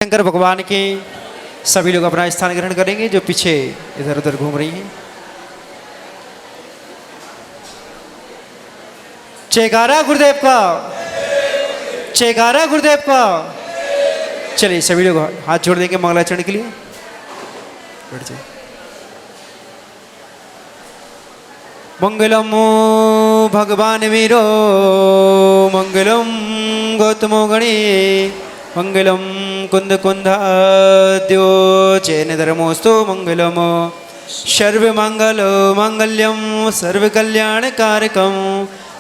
शंकर भगवान के सभी लोग अपना स्थान ग्रहण करेंगे जो पीछे इधर उधर घूम रही हैं। जयकारा गुरुदेव का, जयकारा गुरुदेव का। चलिए सभी लोग हाथ जोड़ देंगे मंगलाचरण के लिए। बैठ जाए। मंगलम भगवान वीरो मंगलम गौतमो गणे मंगलम कुंद कुंदाद्यो चैन धर्मोस्तु मंगलम सर्वमंगल मंगल्यम सर्वकल्याणकारकम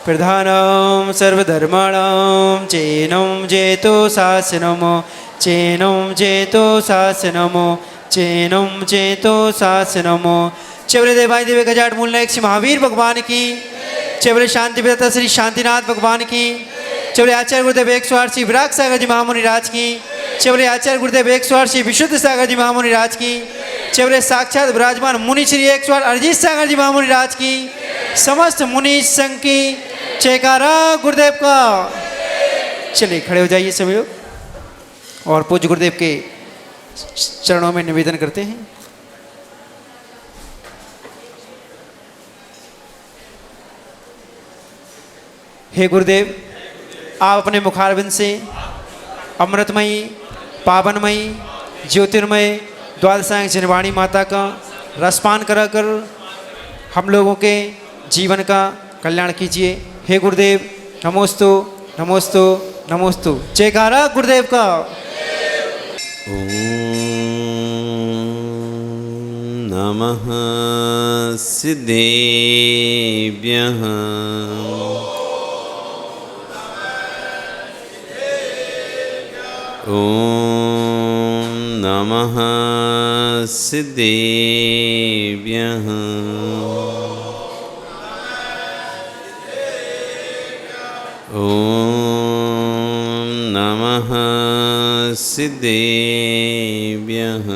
प्रधानम सर्वधर्माणां चैनं जेतो शासनम चैनं जेतो शासनम चैनं जेतो शासनम। चवले देवाय देवे गजाट मूल नायक श्री महावीर भगवान की, चवले शांति प्रदाता श्री शांतिनाथ भगवान की, चवले आचार्य गुरुदेव 108 श्री विराग सागर जी महामुनि राज की, चवले आचार्य गुरुदेव 108 श्री विशुद्ध सागर जी महामुनि राज की, चवले साक्षात विराजमान मुनि श्री 108 अरिजीत सागर जी महामुनि राज की, समस्त मुनि संघ की जयकारा गुरुदेव का। चलिए खड़े हो जाइए सभी लोग और पूज्य गुरुदेव के चरणों में निवेदन करते हैं। हे गुरुदेव, आप अपने मुखारविंद से अमृतमयी पावनमयी ज्योतिर्मय द्वादशांग जनवाणी माता का रसपान कराकर हम लोगों के जीवन का कल्याण कीजिए। हे गुरुदेव, नमोस्तु नमोस्तु नमोस्तु। जयकारा गुरुदेव का। ओम नमः सिद्धेभ्यः। ओम नमः सिद्धेभ्यः। ओम नमः सिद्धेभ्यः।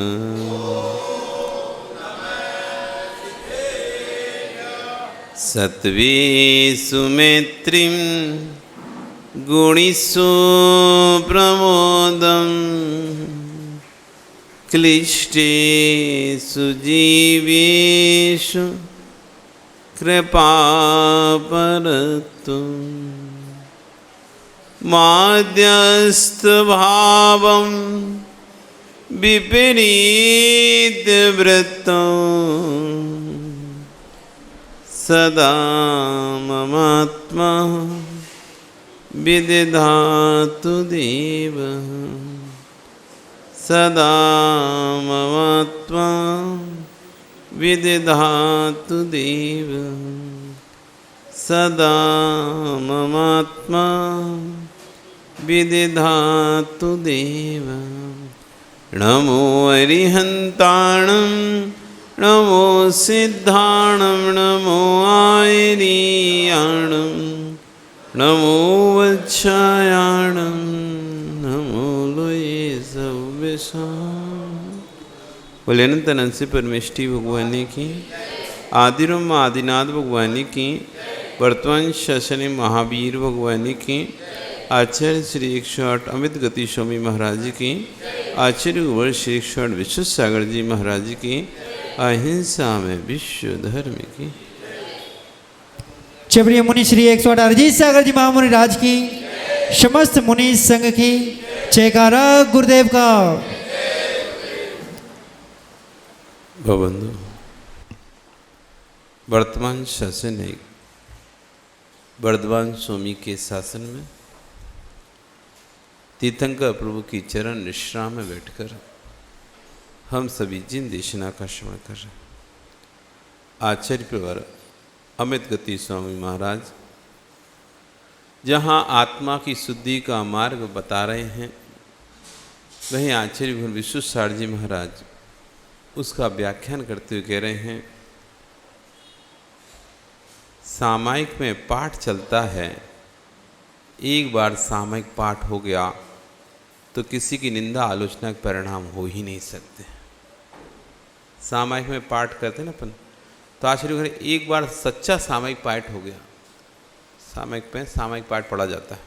सत्वे सुमित्रिं गुणिषु प्रमोदं क्लिष्टेषु जीवेषु कृपापरतु माध्यस्थभावं विपरीतवृत्तं सदा ममात्मा विदधातु देवः। सदा ममात्मा विदधातु देवः। सदा ममात्मा विदधातु देवः। नमो अरिहन्ताणं नमो सिद्धाणं नमो आयर्याणं नमो वत्सायाणं नमो लोये सव्यसां। बोले अनंत अनंत से परमेष्टि भगवानी की, आदिरम आदिनाथ भगवानी की, वर्तमान शासन महावीर भगवानी की, आचार्य श्री 108 अमित गति स्वामी महाराज की, आचार्य वर्ष श्री 108 विश्व सागर जी महाराज की, अहिंसा में विश्व धर्म की। चवरीय मुनि श्री 108 अरिजीत सागर जी महामुनि राज की, समस्त मुनि संघ की जयकारा गुरुदेव का। बंधु, वर्तमान शासन है वर्धमान स्वामी के शासन में तीर्थंकर प्रभु की चरण विश्राम में बैठकर हम सभी जिन देशना का श्रवण कर रहे हैं, आचार्य प्रवर अमित गति स्वामी महाराज जहाँ आत्मा की शुद्धि का मार्ग बता रहे हैं, वहीं आचार्य विश्व सागर जी महाराज उसका व्याख्यान करते हुए कह रहे हैं, सामायिक में पाठ चलता है, एक बार सामायिक पाठ हो गया तो किसी की निंदा आलोचना के परिणाम हो ही नहीं सकते। सामायिक में पाठ करते हैं ना अपन, तो आचार्य एक बार सच्चा सामायिक पाठ हो गया, सामायिक पाठ पढ़ा जाता है,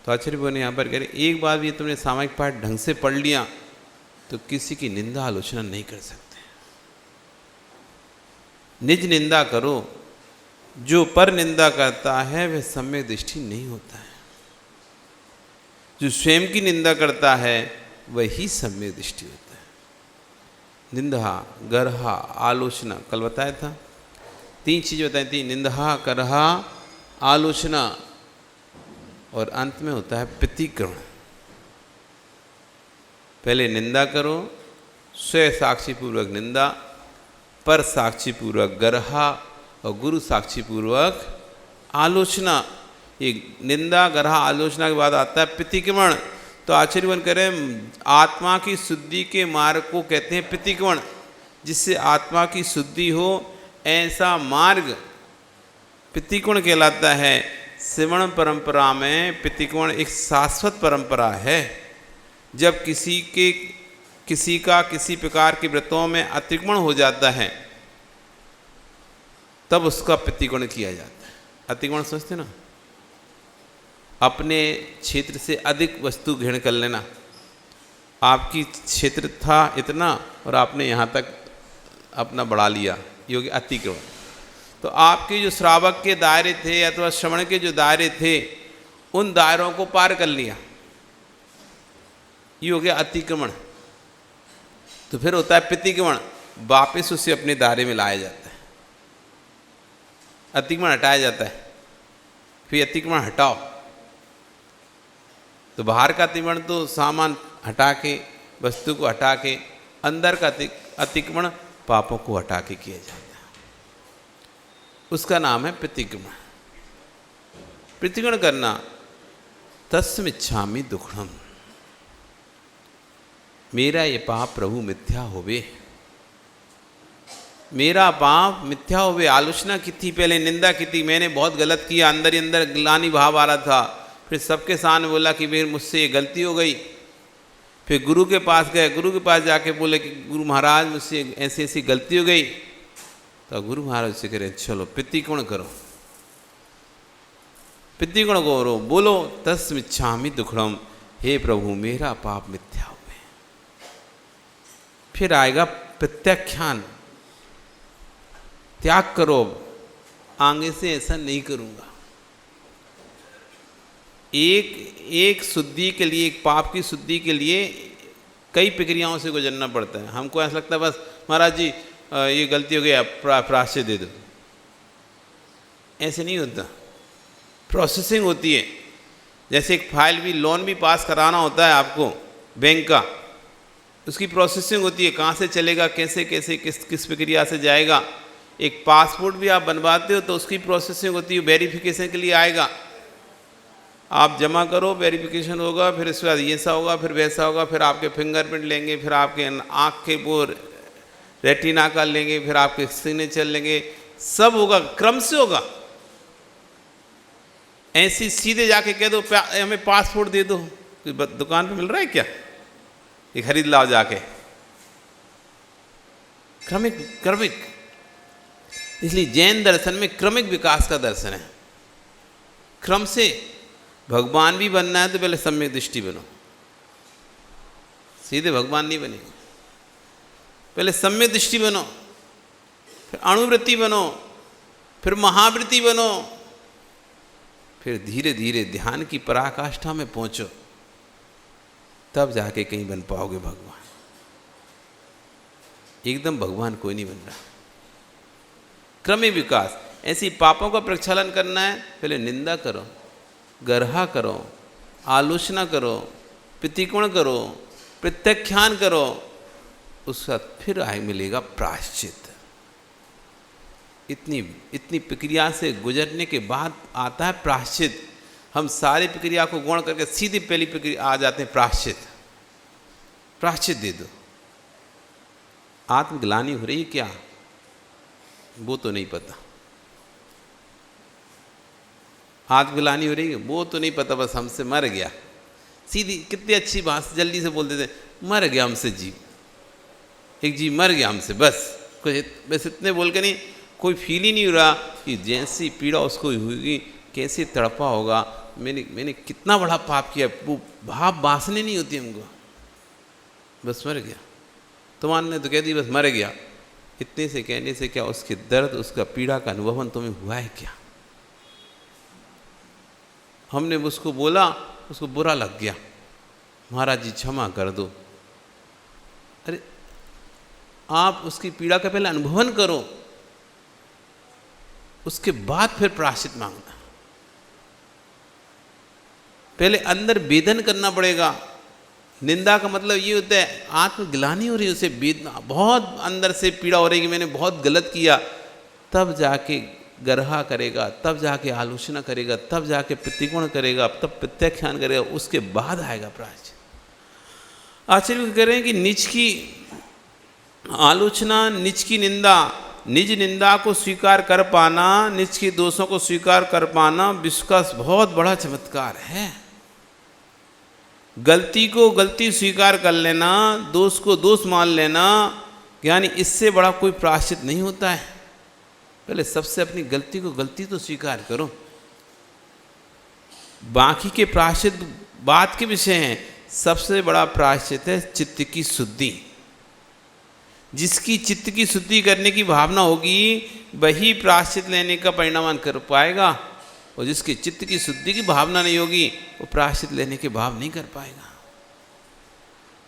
तो आचार्य बुआ ने यहाँ पर कह रहे एक बार भी तुमने सामायिक पाठ ढंग से पढ़ लिया तो किसी की निंदा आलोचना नहीं कर सकते। निज निंदा करो, जो पर निंदा करता है वह सम्यक दृष्टि नहीं होता है। जो स्वयं की निंदा करता है वही सम्यक दृष्टि होता है। निंदा, गर्हा, आलोचना कल बताया था, 3 चीज़ें बताई थी, निंदा, करहा, आलोचना, और अंत में होता है प्रतिक्रमण। पहले निंदा करो, स्वयं साक्षी पूर्वक निंदा, पर साक्षी पूर्वक गर्हा और गुरु साक्षी पूर्वक आलोचना। ये निंदा, गर्हा, आलोचना के बाद आता है प्रतिक्रमण। तो आचार्यवन करें आत्मा की शुद्धि के मार्ग को कहते हैं प्रतिक्रमण। जिससे आत्मा की शुद्धि हो ऐसा मार्ग प्रतिक्रमण कहलाता है। श्रवण परंपरा में प्रतिक्रमण एक शाश्वत परंपरा है। जब किसी का किसी प्रकार के व्रतों में अतिक्रमण हो जाता है तब उसका प्रतिक्रमण किया जाता है। अतिक्रमण सोचते ना, अपने क्षेत्र से अधिक वस्तु ग्रहण कर लेना। आपकी क्षेत्र था इतना और आपने यहाँ तक अपना बढ़ा लिया, ये हो गया अतिक्रमण। तो आपके जो श्रावक के दायरे थे अथवा श्रवण के जो दायरे थे उन दायरों को पार कर लिया, ये हो गया अतिक्रमण। तो फिर होता है प्रतिक्रमण, वापस उसे अपने दायरे में लाया जाता है। अतिक्रमण हटाया जाता है, फिर अतिक्रमण हटाओ। तो बाहर का अतिक्रमण तो सामान हटा के, वस्तु को हटा के, अंदर का अतिक्रमण पापों को हटा के किया जाता है। उसका नाम है प्रतिक्रमण। प्रतिक्रमण करना, तस्मिच्छामि दुक्खड़म, मेरा ये पाप प्रभु मिथ्या होवे, मेरा पाप मिथ्या होवे। आलोचना की थी, पहले निंदा की थी, मैंने बहुत गलत किया, अंदर ही अंदर ग्लानि भाव आ रहा था। फिर सबके सामने बोला कि मेरे मुझसे ये गलती हो गई। फिर गुरु के पास गए, गुरु के पास जाके बोले कि गुरु महाराज मुझसे ऐसी ऐसी गलती हो गई। तो गुरु महाराज से कह रहे चलो प्रतिक्रमण करो, प्रतिक्रमण करो, बोलो तस्मिच्छामि दुक्खड़म, हे प्रभु मेरा पाप मिथ्या हुए। फिर आएगा प्रत्याख्यान, त्याग करो, आगे से ऐसा नहीं करूंगा। एक शुद्धि के लिए, एक पाप की शुद्धि के लिए कई प्रक्रियाओं से गुजरना पड़ता है। हमको ऐसा लगता है बस महाराज जी ये गलती हो गई, प्रायश्चित दे दो, ऐसे नहीं होता। प्रोसेसिंग होती है। जैसे एक फाइल भी, लोन भी पास कराना होता है आपको बैंक का, उसकी प्रोसेसिंग होती है, कहाँ से चलेगा, कैसे कैसे किस प्रक्रिया से जाएगा। एक पासपोर्ट भी आप बनवाते हो तो उसकी प्रोसेसिंग होती है, वेरिफिकेशन के लिए आएगा। आप जमा करो, वेरिफिकेशन होगा, फिर इसके बाद ऐसा होगा, फिर वैसा होगा, फिर आपके फिंगरप्रिंट लेंगे, फिर आपके आँख के वो रेटिना का लेंगे, फिर आपके सिग्नेचर लेंगे, सब होगा, क्रम से होगा। ऐसी सीधे जाके कह दो हमें पासपोर्ट दे दो, दुकान पे मिल रहा है क्या, ये खरीद लाओ जाके। क्रमिक क्रमिक, इसलिए जैन दर्शन में क्रमिक विकास का दर्शन है। क्रम से भगवान भी बनना है तो पहले सम्यक दृष्टि बनो, सीधे भगवान नहीं बनेगा। पहले सम्यक दृष्टि बनो, फिर अणुवृत्ति बनो, फिर महावृत्ति बनो, फिर धीरे धीरे ध्यान की पराकाष्ठा में पहुंचो, तब जाके कहीं बन पाओगे भगवान। एकदम भगवान कोई नहीं बन रहा। क्रमिक विकास, ऐसी पापों का प्रक्षालन करना है। पहले निंदा करो, गर्हा करो, आलोचना करो, प्रतिक्रमण करो, प्रत्याख्यान करो, उसका फिर आगे मिलेगा प्रायश्चित। इतनी प्रक्रिया से गुजरने के बाद आता है प्रायश्चित। हम सारी प्रक्रिया को गौण करके सीधी पहली प्रक्रिया आ जाते हैं प्रायश्चित। प्रायश्चित दे दो। आत्मग्लानि हो रही है क्या, वो तो नहीं पता। आत्मग्लानि हो रही है वो तो नहीं पता, बस हमसे मर गया। सीधी कितनी अच्छी बात जल्दी से बोल देते, मर गया हमसे जीव, एक जीव मर गया हमसे, बस बस इतने बोल के नहीं, कोई फील ही नहीं हो रहा कि जैसी पीड़ा उसको हुई, कैसे तड़पा होगा, मैंने कितना बड़ा पाप किया, वो भाव वासने नहीं होती हमको, बस मर गया। तुम्हारे ने तो कह दी बस मर गया। इतने से कहने से क्या उसके दर्द, उसका पीड़ा का अनुभव तुम्हें हुआ है क्या? हमने उसको बोला, उसको बुरा लग गया, महाराज जी क्षमा कर दो। अरे आप उसकी पीड़ा का पहले अनुभवन करो, उसके बाद फिर प्रायश्चित मांगना। पहले अंदर वेदन करना पड़ेगा। निंदा का मतलब ये होता है आत्मग्लानि हो रही है, उसे वेदना, बहुत अंदर से पीड़ा हो रही है कि मैंने बहुत गलत किया, तब जाके गर्हा करेगा, तब जाके आलोचना करेगा, तब जाके प्रतिकोण करेगा, तब प्रत्याख्यान करेगा, उसके बाद आएगा प्रायश्चित। आचार्य कह रहे हैं कि निज की आलोचना, निज की निंदा, निज निंदा को स्वीकार कर पाना, निज के दोषों को स्वीकार कर पाना विश्व का बहुत बड़ा चमत्कार है। गलती को गलती स्वीकार कर लेना, दोष को दोष मान लेना, यानी इससे बड़ा कोई प्रायश्चित नहीं होता है। पहले सबसे अपनी गलती को गलती तो स्वीकार करो, बाकी के प्रायश्चित बात के विषय हैं। सबसे बड़ा प्रायश्चित है चित्त की शुद्धि। जिसकी चित्त की शुद्धि करने की भावना होगी वही प्रायश्चित लेने का परिणाम कर पाएगा, और जिसकी चित्त की शुद्धि की भावना नहीं होगी वो प्रायश्चित लेने के भाव नहीं कर पाएगा।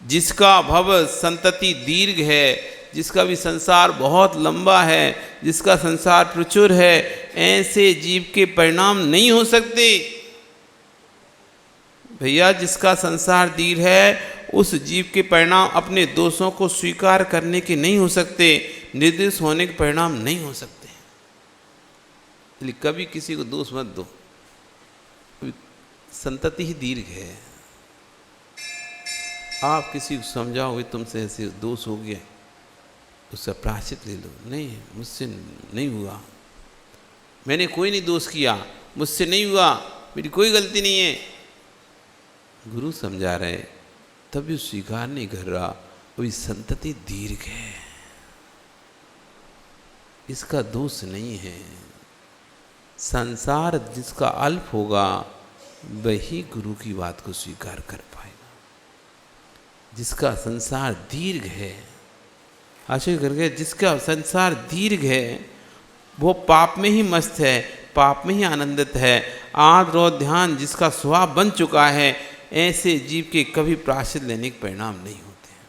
जिसका भव संतति दीर्घ है, जिसका भी संसार बहुत लंबा है, जिसका संसार प्रचुर है, ऐसे जीव के परिणाम नहीं हो सकते। भैया जिसका संसार दीर्घ है उस जीव के परिणाम अपने दोषों को स्वीकार करने के नहीं हो सकते, निर्दोष होने के परिणाम नहीं हो सकते। इसलिए कभी किसी को दोष मत दो, संतति ही दीर्घ है। आप किसी को समझाओ तुमसे ऐसे दोष हो गया, उसका प्रायश्चित ले लो। नहीं मुझसे नहीं हुआ, मैंने कोई नहीं दोष किया, मुझसे नहीं हुआ, मेरी कोई गलती नहीं है। गुरु समझा रहे तभी स्वीकार नहीं कर रहा, वही संतति दीर्घ है, इसका दोष नहीं है। संसार जिसका अल्प होगा वही गुरु की बात को स्वीकार कर पाएगा। जिसका संसार दीर्घ है, आशय करके जिसका संसार दीर्घ है वो पाप में ही मस्त है, पाप में ही आनंदित है। आद रोध ध्यान जिसका स्वभाव बन चुका है, ऐसे जीव के कभी प्रायश्चित लेने के परिणाम नहीं होते हैं।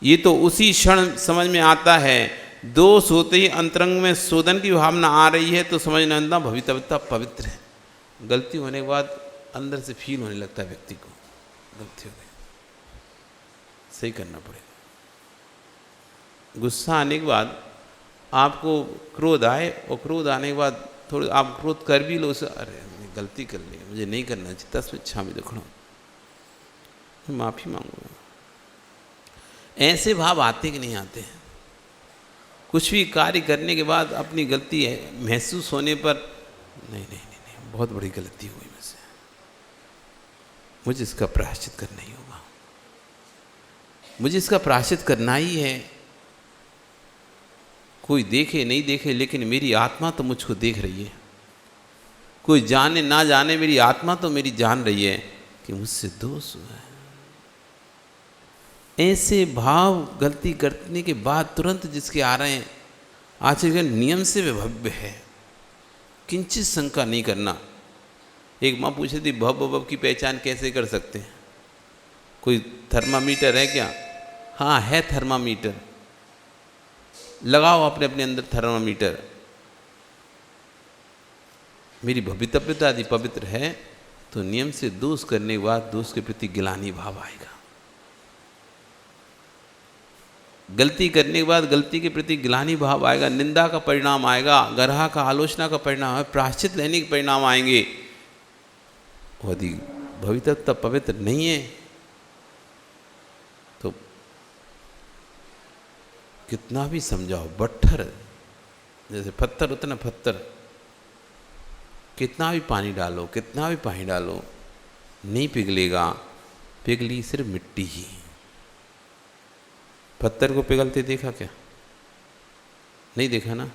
ये तो उसी क्षण समझ में आता है। दोष होते ही अंतरंग में शोधन की भावना आ रही है तो समझना भवितव्यता पवित्र है। गलती होने के बाद अंदर से फील होने लगता है व्यक्ति को गलती हो गई, सही करना पड़ेगा। गुस्सा आने के बाद आपको क्रोध आए, और क्रोध आने के बाद थोड़ी आप क्रोध कर भी लो, उसे अरे गलती कर ली, मुझे नहीं करना चाहिए, तस्वीर क्षमा देखो, माफ़ी मांगूंगा। ऐसे भाव आते कि नहीं आते हैं? कुछ भी कार्य करने के बाद अपनी गलती है महसूस होने पर नहीं नहीं नहीं नहीं बहुत बड़ी गलती हुई मुझसे, मुझे इसका प्रायश्चित करना ही होगा, मुझे इसका प्रायश्चित करना ही है। कोई देखे नहीं देखे लेकिन मेरी आत्मा तो मुझको देख रही है, कोई जाने ना जाने मेरी आत्मा तो मेरी जान रही है कि मुझसे दोष हुआ है। ऐसे भाव गलती करने के बाद तुरंत जिसके आ रहे हैं, आचार्य नियम से विभव्य है, किंचित शंका नहीं करना। एक माँ पूछे थी भव की पहचान कैसे कर सकते हैं, कोई थर्मामीटर है क्या? हाँ है थर्मामीटर, लगाओ अपने अपने अंदर थर्मामीटर। मेरी भवितव्यता यदि पवित्र है तो नियम से दोष करने के बाद दोष के प्रति गिलानी भाव आएगा। गलती करने के बाद गलती के प्रति गिलानी भाव आएगा, निंदा का परिणाम आएगा, गर्हा का आलोचना का परिणाम है, प्रायश्चित लेने के परिणाम आएंगे। यदि भवितव्यता पवित्र नहीं है तो कितना भी समझाओ, पत्थर जैसे पत्थर उतना पत्थर, कितना भी पानी डालो, कितना भी पानी डालो नहीं पिघलेगा, पिघली सिर्फ मिट्टी ही। पत्थर को पिघलते देखा क्या? नहीं देखा ना।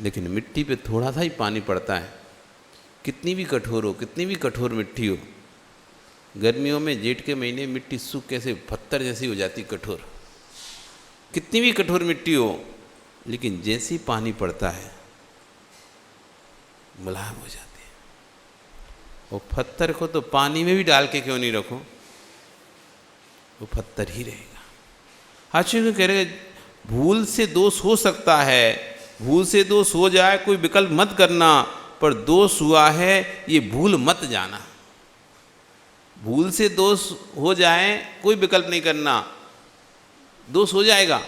लेकिन मिट्टी पे थोड़ा सा ही पानी पड़ता है, कितनी भी कठोर हो, कितनी भी कठोर मिट्टी हो, गर्मियों में जेठ के महीने मिट्टी सूख कैसे पत्थर जैसी हो जाती कठोर, कितनी भी कठोर मिट्टी हो, लेकिन जैसे ही पानी पड़ता है मुलायम हो जाती है। वो पत्थर को तो पानी में भी डाल के क्यों नहीं रखो, वो पत्थर ही रहेगा। आचार्य कह रहे भूल से दोष हो सकता है, भूल से दोष हो जाए कोई विकल्प मत करना, पर दोष हुआ है ये भूल मत जाना। भूल से दोष हो जाए कोई विकल्प नहीं करना, दोष हो जाएगा,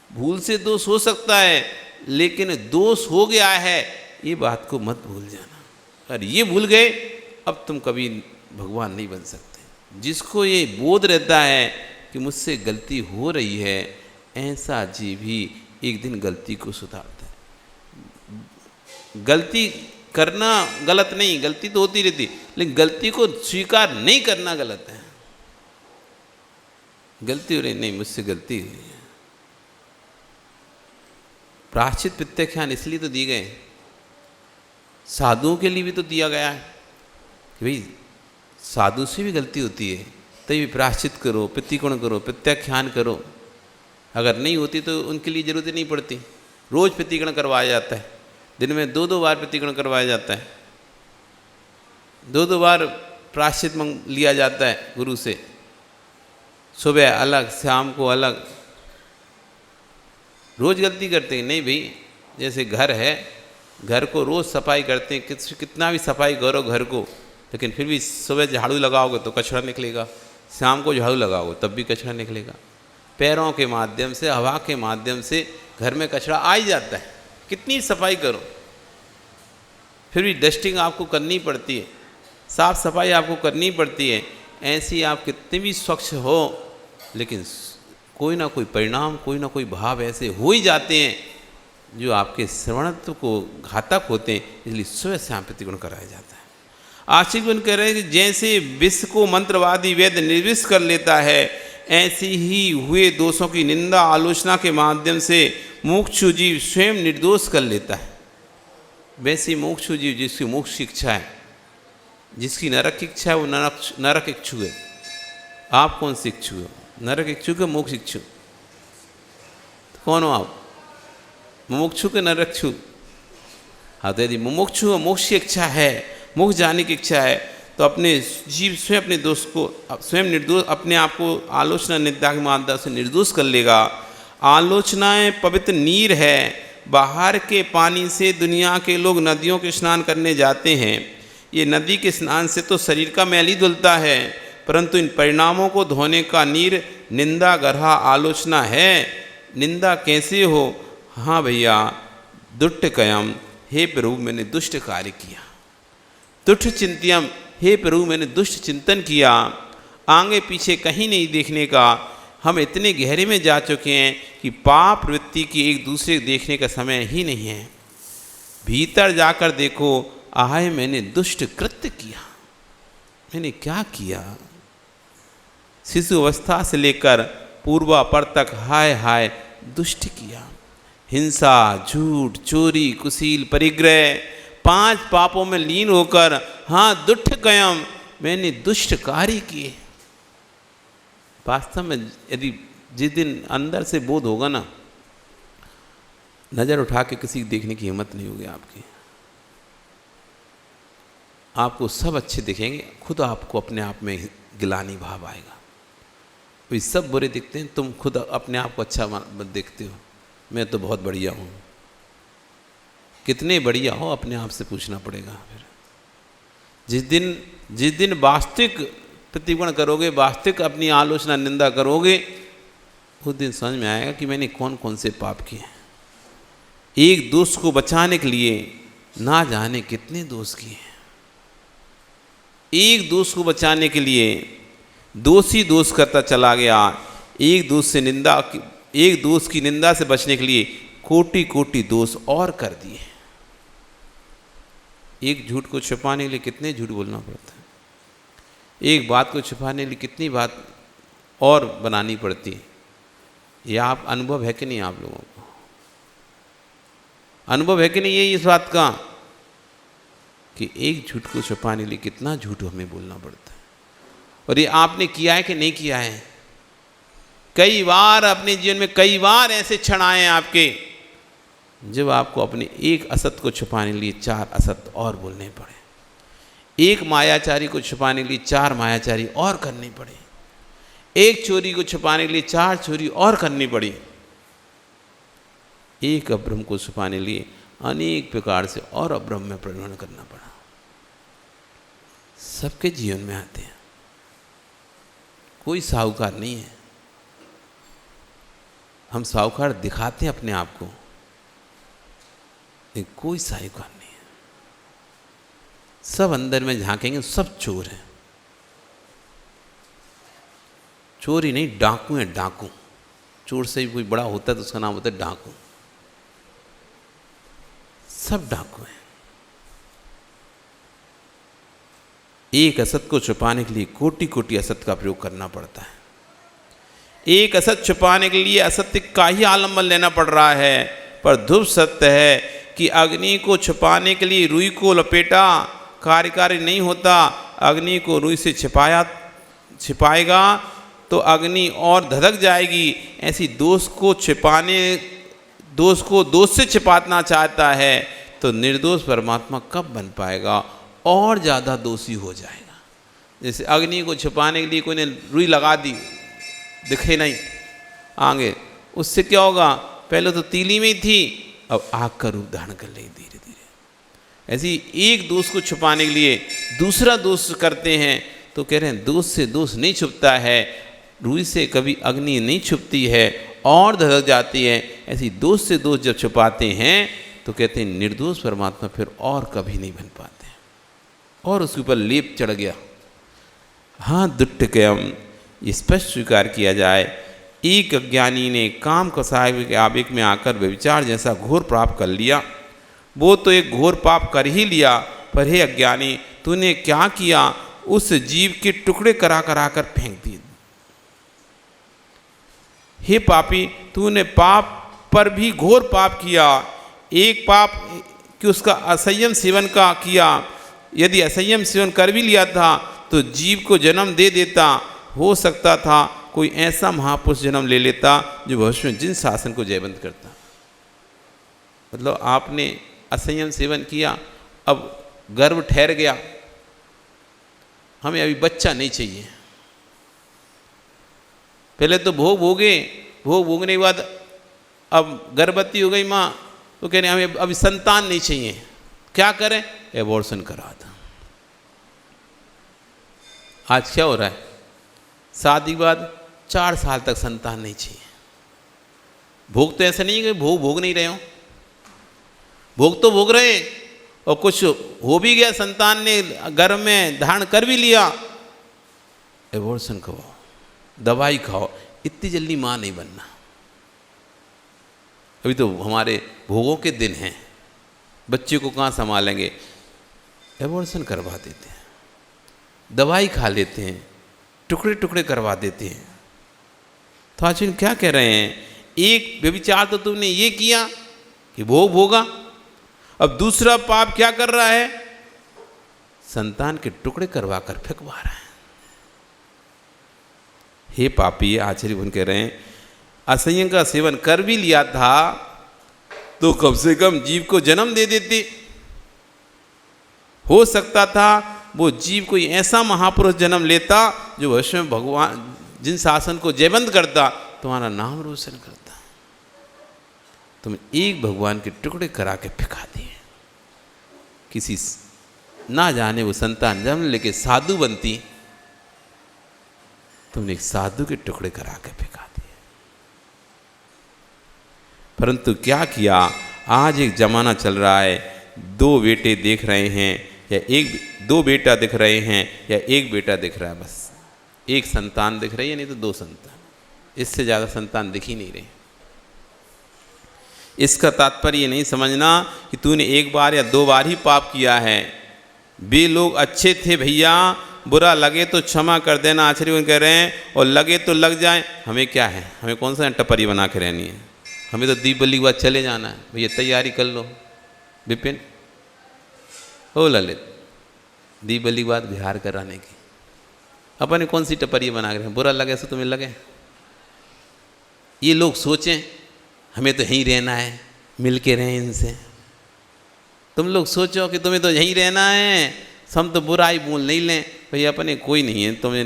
भूल से दोष हो सकता है, लेकिन दोष हो गया है ये बात को मत भूल जाना। अगर ये भूल गए अब तुम कभी भगवान नहीं बन सकते। जिसको ये बोध रहता है कि मुझसे गलती हो रही है, ऐसा जीव ही एक दिन गलती को सुधारता है। गलती करना गलत नहीं, गलती तो होती रहती, लेकिन गलती को स्वीकार नहीं करना गलत है। गलती हो रही, नहीं मुझसे गलती हुई है। प्रायश्चित प्रत्याख्यान इसलिए तो दिए गए, साधुओं के लिए भी तो दिया गया है कि भाई साधु से भी गलती होती है, तभी प्रायश्चित करो, प्रतिकोण करो, प्रत्याख्यान करो। अगर नहीं होती तो उनके लिए जरूरत नहीं पड़ती। रोज प्रतिकोण करवाया जाता है, दिन में 2-2 बार प्रतिकोण करवाया जाता है, 2-2 बार प्रायश्चित लिया जाता है गुरु से, सुबह अलग शाम को अलग। रोज गलती करते हैं नहीं भाई, जैसे घर है, घर को रोज सफाई करते हैं, कितना भी सफाई करो घर को, लेकिन फिर भी सुबह झाड़ू लगाओगे तो कचरा निकलेगा, शाम को झाड़ू लगाओगे तब भी कचरा निकलेगा। पैरों के माध्यम से, हवा के माध्यम से घर में कचरा आ ही जाता है, कितनी सफाई करो फिर भी डस्टिंग आपको करनी पड़ती है, साफ सफाई आपको करनी पड़ती है। ऐसी आप कितने भी स्वच्छ हो, लेकिन कोई ना कोई परिणाम, कोई ना कोई भाव ऐसे हो ही जाते हैं जो आपके श्रवणत्व को घातक होते हैं, इसलिए स्वयं शाम प्रतिकोण कराया जाता है। आशिकगण कह रहे हैं कि जैसे विष को मंत्रवादी वैद्य निर्विष कर लेता है, ऐसे ही हुए दोषों की निंदा आलोचना के माध्यम से मुमुक्षु जीव स्वयं निर्दोष कर लेता है। वैसे मुमुक्षु जीव जिसकी मोक्ष की इच्छा है, जिसकी नरक की इच्छा है, वो नरक इच्छुक है। आप कौन से इच्छुक हो? नरक इच्छुक है, मोक्ष इच्छुक? कौन हो आप? मुमुक्षु के नरक इच्छुक? हाँ, तो यदि मुमुक्षु मोक्ष की इच्छा है, मोक्ष जाने की इच्छा है, तो अपने जीव स्वयं अपने दोष को स्वयं निर्दोष, अपने आप को आलोचना निंदा के माध्यम से निर्दोष कर लेगा। आलोचनाएं पवित्र नीर है, बाहर के पानी से दुनिया के लोग नदियों के स्नान करने जाते हैं। ये नदी के स्नान से तो शरीर का मैल ही धुलता है, परंतु इन परिणामों को धोने का नीर निंदा गरहा आलोचना है। निंदा कैसे हो? हाँ भैया, दुष्ट कयम, हे प्रभु मैंने दुष्ट कार्य किया। दुष्ट चिंत्यम, हे प्रभु मैंने दुष्ट चिंतन किया। आगे पीछे कहीं नहीं देखने का, हम इतने गहरे में जा चुके हैं कि पाप वृत्ति की एक दूसरे को देखने का समय ही नहीं है। भीतर जाकर देखो, आए मैंने दुष्ट कृत्य किया। मैंने क्या किया? शिशु अवस्था से लेकर पूर्वापर तक हाय हाय दुष्ट किया। हिंसा, झूठ, चोरी, कुशील, परिग्रह, 5 पापों में लीन होकर, हाँ दुष्ट कयम, मैंने दुष्ट कार्य किए। वास्तव में यदि जिस दिन अंदर से बोध होगा ना, नज़र उठा के किसी देखने की हिम्मत नहीं होगी आपकी। आपको सब अच्छे दिखेंगे, खुद आपको अपने आप में गिलानी भाव आएगा। वे सब बुरे दिखते हैं, तुम खुद अपने आप को अच्छा देखते हो, मैं तो बहुत बढ़िया हूँ। कितने बढ़िया हो अपने आप से पूछना पड़ेगा। फिर जिस दिन वास्तविक प्रतिकोण करोगे, वास्तविक अपनी आलोचना निंदा करोगे, उस दिन समझ में आएगा कि मैंने कौन कौन से पाप किए हैं। एक दोष को बचाने के लिए ना जाने कितने दोष किए हैं। एक दोष को बचाने के लिए दोषी दोष करता चला गया। एक दोष की निंदा से बचने के लिए कोटि कोटि दोष और कर दिए। एक झूठ को छुपाने के लिए कितने झूठ बोलना पड़ता है। एक बात को छुपाने के लिए कितनी बात और बनानी पड़ती है। यह आप अनुभव है कि नहीं? आप लोगों को अनुभव है कि नहीं ये इस बात का? कि एक झूठ को छुपाने के लिए कितना झूठ हमें बोलना पड़ता है। और ये आपने किया है कि नहीं किया है? कई बार अपने जीवन में कई बार ऐसे क्षण आए हैं आपके जब आपको अपने एक असत को छुपाने के लिए 4 असत और बोलने पड़े, एक मायाचारी को छुपाने के लिए 4 मायाचारी और करनी पड़े, एक चोरी को छुपाने के लिए 4 चोरी और करनी पड़ी, एक अब्रह्म को छुपाने के लिए अनेक प्रकार से और अब्रह्म में परिवर्तन करना पड़ा। सबके जीवन में आते हैं, कोई साहूकार नहीं है। हम साहूकार दिखाते हैं अपने आप को, लेकिन कोई साहूकार नहीं है। सब अंदर में झांकेंगे, सब चोर हैं। चोर ही नहीं, डाकू है, डाकू। चोर से भी कोई बड़ा होता है तो उसका नाम होता है डाकू। सब डाकू हैं। एक असत को छुपाने के लिए कोटि कोटि असत का प्रयोग करना पड़ता है। एक असत छुपाने के लिए असत्य का ही आलम्बन लेना पड़ रहा है। पर ध्रुव सत्य है कि अग्नि को छुपाने के लिए रुई को लपेटा, कार्यकारी नहीं होता। अग्नि को रुई से छिपाएगा तो अग्नि और धधक जाएगी। ऐसी दोष को छिपाने, दोष को दोष से छिपाना चाहता है तो निर्दोष परमात्मा कब बन पाएगा? और ज़्यादा दोषी हो जाएगा। जैसे अग्नि को छिपाने के लिए कोई ने रुई लगा दी, दिखे नहीं आगे, उससे क्या होगा? पहले तो तीली में ही थी, अब आग का रूप धारण कर लेगी धीरे धीरे। ऐसे ही एक दोष को छुपाने के लिए दूसरा दोष करते हैं तो कह रहे हैं दोष से दोष नहीं छुपता है, रुई से कभी अग्नि नहीं छुपती है और धधक जाती है। ऐसी दोष से दोष जब छुपाते हैं तो कहते हैं निर्दोष परमात्मा फिर और कभी नहीं बन पाते। और उसके ऊपर लेप चढ़ गया। हाँ, दुट्टकयम, ये स्पष्ट स्वीकार किया जाए। एक अज्ञानी ने काम कसाय के आवेग में आकर व्यभिचार जैसा घोर पाप कर लिया। वो तो एक घोर पाप कर ही लिया, पर हे अज्ञानी, तूने क्या किया? उस जीव के टुकड़े करा करा कर फेंक दिए। हे पापी, तूने पाप पर भी घोर पाप किया। एक पाप कि उसका असंयम सेवन का किया। यदि असंयम सेवन कर भी लिया था तो जीव को जन्म दे देता। हो सकता था कोई ऐसा महापुरुष जन्म ले लेता जो भविष्य में जिन शासन को जयवंत करता। मतलब आपने असंयम सेवन किया, अब गर्भ ठहर गया, हमें अभी बच्चा नहीं चाहिए। पहले तो भोग भोगे, भोग भोगने के बाद अब गर्भवती हो गई माँ तो कह रहे हमें अभी संतान नहीं चाहिए। क्या करें? एबॉर्शन करा था। आज क्या हो रहा है? शादी के बाद 4 साल तक संतान नहीं चाहिए। भोग तो ऐसा नहीं है कि भोग नहीं रहे हो, भोग तो भोग रहे हैं। और कुछ हो भी गया, संतान ने गर्भ में धारण कर भी लिया, एबॉर्शन करवाओ, दवाई खाओ। इतनी जल्दी माँ नहीं बनना। अभी तो हमारे भोगों के दिन हैं, बच्चे को कहाँ संभालेंगे? एबॉर्शन करवा देते हैं, दवाई खा लेते हैं, टुकड़े टुकड़े करवा देते हैं। तो आज क्या कह रहे हैं? एक व्यभिचार तो तुमने ये किया कि भोग भोगा, अब दूसरा पाप क्या कर रहा है? संतान के टुकड़े करवा कर फेंकवा रहा है। हे पापी, आचार्य मुनि कह रहे हैं असंयम का सेवन कर भी लिया था तो कम से कम जीव को जन्म दे देते। हो सकता था वो जीव कोई ऐसा महापुरुष जन्म लेता जो भविष्य में भगवान जिन शासन को जयवंत करता, तुम्हारा नाम रोशन करता। तुम एक भगवान के टुकड़े करा के फेंका दिए। किसी ना जाने वो संतान जन्म लेके साधु बनती, तुमने एक साधु के टुकड़े करा के फेंका दिए। परंतु क्या किया? आज एक जमाना चल रहा है, 2 बेटे देख रहे हैं या 2 बेटा दिख रहे हैं या 1 बेटा दिख रहा है, बस 1 संतान दिख रही है, नहीं तो 2 संतान। इससे ज़्यादा संतान दिख ही नहीं रही। इसका तात्पर्य ये नहीं समझना कि तूने 1 बार या 2 बार ही पाप किया है। वे लोग अच्छे थे भैया, बुरा लगे तो क्षमा कर देना, आचार्य कह रहे हैं, और लगे तो लग जाए। हमें क्या है? हमें कौन सा टपरी बना के रहनी है? हमें तो दीपावली के बाद चले जाना है। भैया तैयारी कर लो विपिन, ओ ललित, दीपावली बाद बिहार कराने की अपने कौन सी टपरी बना रहे हैं? बुरा लगे सो तुम्हें लगे? ये लोग सोचें हमें तो यहीं रहना है, मिल के रहें इनसे। तुम लोग सोचो कि तुम्हें तो यहीं रहना है, हम तो बुराई बोल नहीं लें। भाई अपने कोई नहीं है, तुम्हें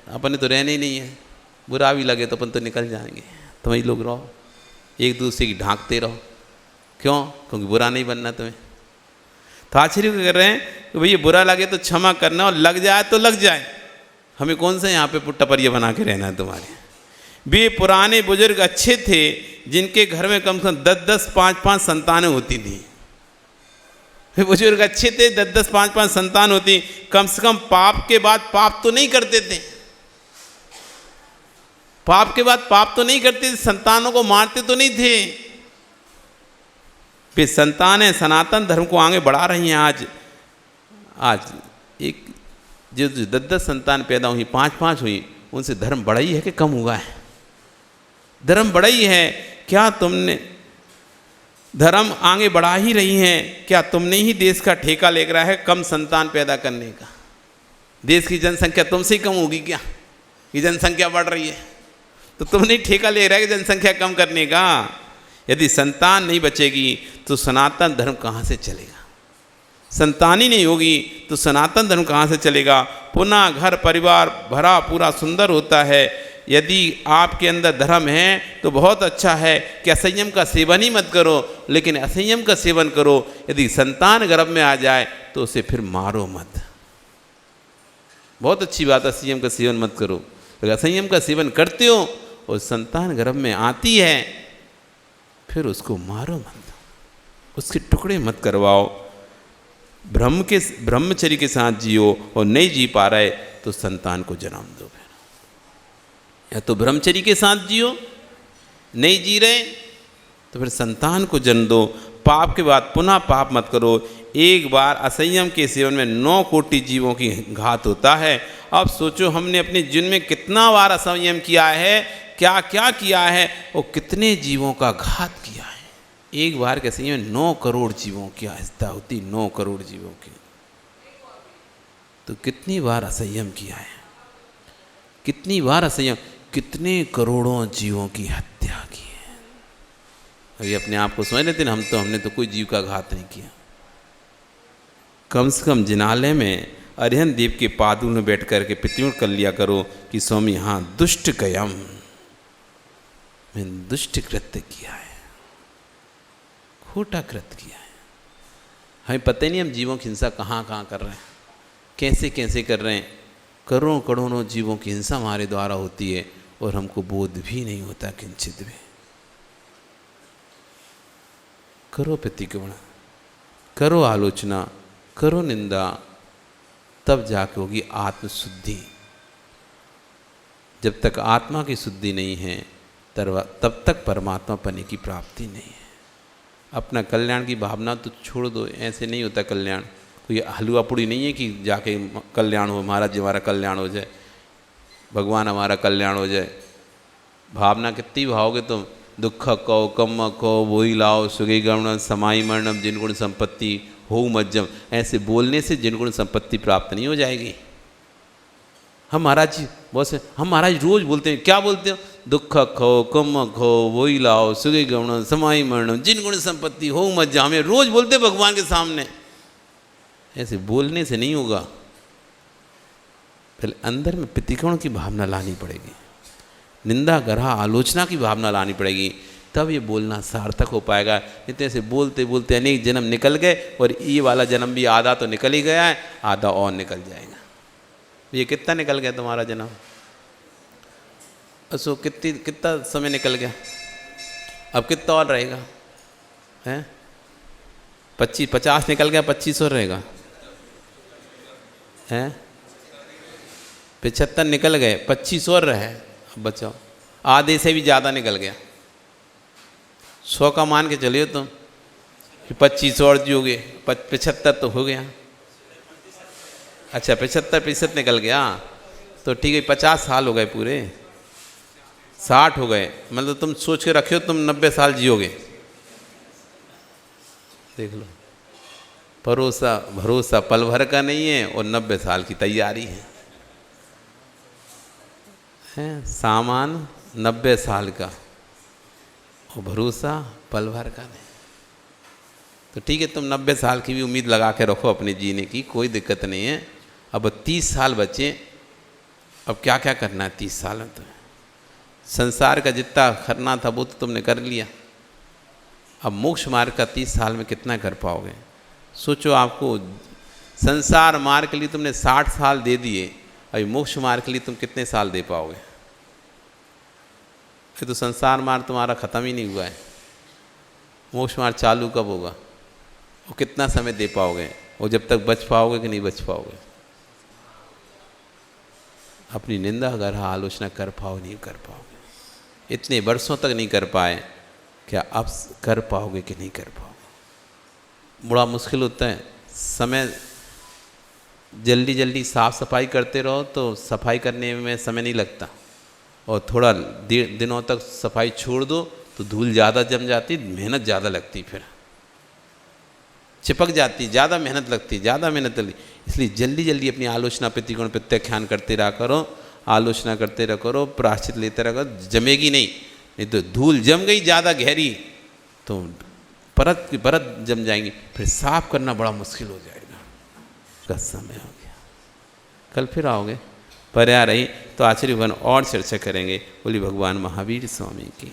अपने तो रहने ही नहीं है। बुरा भी लगे तो अपन तो निकल जाएंगे। तुम ही लोग रहो, एक दूसरे की ढांकते रहो। क्यों? क्योंकि बुरा नहीं बनना तुम्हें। तो आश्चर्य कर रहे हैं कि भैया बुरा लगे तो क्षमा करना, और लग जाए तो लग जाए। हमें कौन सा यहाँ पे टपरिया बना के रहना है तुम्हारे? वे पुराने बुजुर्ग अच्छे थे जिनके घर में कम से कम 10-10, 5-5 संतानें होती थी। वे बुजुर्ग अच्छे थे, 10-10, 5-5 संतान होती, कम से कम पाप के बाद पाप तो नहीं करते थे। पाप के बाद पाप तो नहीं करते थे, संतानों को मारते तो नहीं थे। वे संतानें सनातन धर्म को आगे बढ़ा रही हैं। आज एक जो 10-10 संतान पैदा हुई, 5-5 हुई, उनसे धर्म बढ़ा ही है कि कम हुआ है? धर्म बढ़ा ही है। क्या तुमने धर्म आगे बढ़ा ही रही हैं? क्या तुमने ही देश का ठेका ले रहा है कम संतान पैदा करने का? देश की जनसंख्या तुमसे ही कम होगी क्या? ये जनसंख्या बढ़ रही है तो तुमने ही ठेका ले रहा है कि जनसंख्या कम करने का। यदि संतान नहीं बचेगी तो सनातन धर्म कहाँ से चलेगा? संतान ही नहीं होगी तो सनातन धर्म कहाँ से चलेगा? पुनः घर परिवार भरा पूरा सुंदर होता है। यदि आपके अंदर धर्म है तो बहुत अच्छा है कि असंयम का सेवन ही मत करो, लेकिन असंयम का सेवन करो। यदि संतान गर्भ में आ जाए तो उसे फिर मारो मत। बहुत अच्छी बात, असंयम का सेवन मत करो। अगर असंयम का सेवन करते हो और संतान गर्भ में आती है फिर उसको मारो मत, उसके टुकड़े मत करवाओ। ब्रह्मचर्य के साथ जियो, और नहीं जी पा रहे तो संतान को जन्म दो। या तो ब्रह्मचर्य के साथ जियो, नहीं जी रहे तो फिर संतान को जन्म दो। पाप के बाद पुनः पाप मत करो। एक बार असंयम के सेवन में 9 कोटि जीवों की घात होता है। अब सोचो हमने अपने जीवन में कितना बार असंयम किया है, क्या क्या किया है, और कितने जीवों का घात किया है। एक बार के संयम में 9 करोड़ जीवों की हत्या होती, 9 करोड़ जीवों की। तो कितनी बार असंयम किया है, कितनी बार असंयम, कितने करोड़ों जीवों की हत्या की है। अभी अपने आप को समझ लेते हैं हमने तो कोई जीव का घात नहीं किया। कम से कम जिनालय में अरिहंत देव के पादुल में बैठ कर के प्रतिमूर्त कर लिया करो कि स्वामी हाँ दुष्ट कयम, मैंने दुष्ट कृत्य किया है, खोटा कृत्य किया है। हमें पता ही नहीं हम जीवों की हिंसा कहाँ कहाँ कर रहे हैं, कैसे कैसे कर रहे हैं। करोड़ों करोड़ों जीवों की हिंसा हमारे द्वारा होती है और हमको बोध भी नहीं होता किंचित भी। करो प्रतिक्रमण, करो आलोचना, करो निंदा, तब जाके होगी आत्मशुद्धि। जब तक आत्मा की शुद्धि नहीं है तब तक परमात्मा पाने की प्राप्ति नहीं है। अपना कल्याण की भावना तो छोड़ दो, ऐसे नहीं होता कल्याण। कोई हलवा पूड़ी नहीं है कि जाके कल्याण हो, महाराज जी हमारा कल्याण हो जाए, भगवान हमारा कल्याण हो जाए। भावना कितनी भाओगे तुम? दुख कहो कम कहो वही लाओ, सुगी गणम समाई मरणम जिनगुण संपत्ति हो मज्जम। ऐसे बोलने से जिनगुण संपत्ति प्राप्त नहीं हो जाएगी। हम महाराज जी बहुत से, हम महाराज रोज बोलते हैं, क्या बोलते हो? दुख खो कम खो वही लाओ, सुगी गणम समाई मरणम जिनगुण संपत्ति हो मज्जम। हमें रोज बोलते भगवान के सामने। ऐसे बोलने से नहीं होगा, पहले अंदर में प्रतिक्रमण की भावना लानी पड़ेगी, निंदा ग्रह आलोचना की भावना लानी पड़ेगी, तब ये बोलना सार्थक हो पाएगा। इतने से बोलते बोलते अनेक जन्म निकल गए और ये वाला जन्म भी आधा तो निकल ही गया है, आधा और निकल जाएगा। ये कितना निकल गया तुम्हारा जन्म? असो कितना समय निकल गया, अब कितना और रहेगा? हैं 50 निकल गया, 25 और रहेगा। हैं 75 निकल गए, 25 और रहे। अब बचाओ, आधे से भी ज़्यादा निकल गया। 100 का मान के चलिए तुम, 25 और जियोगे, 75 तो हो गया। अच्छा 75% निकल गया तो ठीक है, 50 साल हो गए पूरे, 60 हो गए। मतलब तुम सोच के रखे हो तुम 90 साल जियोगे। देख लो भरोसा भरोसा पल भर का नहीं है और 90 साल की तैयारी है सामान 90 साल का और भरोसा पल भर का नहीं। तो ठीक है, तुम 90 साल की भी उम्मीद लगा के रखो अपने जीने की, कोई दिक्कत नहीं है। अब 30 साल बचे, अब क्या क्या करना है 30 साल में? तुम्हें संसार का जितना करना था वो तो तुमने कर लिया। अब मोक्ष मार्ग का 30 साल में कितना कर पाओगे? सोचो, आपको संसार मार्ग के लिए तुमने 60 साल दे दिए, अभी मोक्ष मार्ग के लिए तुम कितने साल दे पाओगे? ये तो संसार मार्ग तुम्हारा ख़त्म ही नहीं हुआ है। मोक्ष मार्ग चालू कब होगा? वो कितना समय दे पाओगे? वो जब तक बच पाओगे कि नहीं बच पाओगे? अपनी निंदा अगर आलोचना कर पाओ नहीं कर पाओगे। इतने वर्षों तक नहीं कर पाए, क्या अब कर पाओगे कि नहीं कर पाओगे? बड़ा मुश्किल होता है। समय जल्दी जल्दी साफ़ सफाई करते रहो तो सफाई करने में समय नहीं लगता, और थोड़ा दिनों तक सफाई छोड़ दो तो धूल ज़्यादा जम जाती, मेहनत ज़्यादा लगती, फिर चिपक जाती, ज़्यादा मेहनत लगती, ज़्यादा मेहनत लगती। इसलिए जल्दी जल्दी अपनी आलोचना प्रतिगुण प्रत्याख्यान करते रहा करो, आलोचना करते रहा करो, प्रायश्चित लेते रहा करो। जमेगी नहीं तो धूल जम गई ज़्यादा गहरी तो परत की परत जम जाएंगी, फिर साफ करना बड़ा मुश्किल हो जाएगा। उसका समय हो गया। कल फिर आओगे, पर्याय रही तो आचार्य भगवान और चर्चा करेंगे। बोली भगवान महावीर स्वामी की।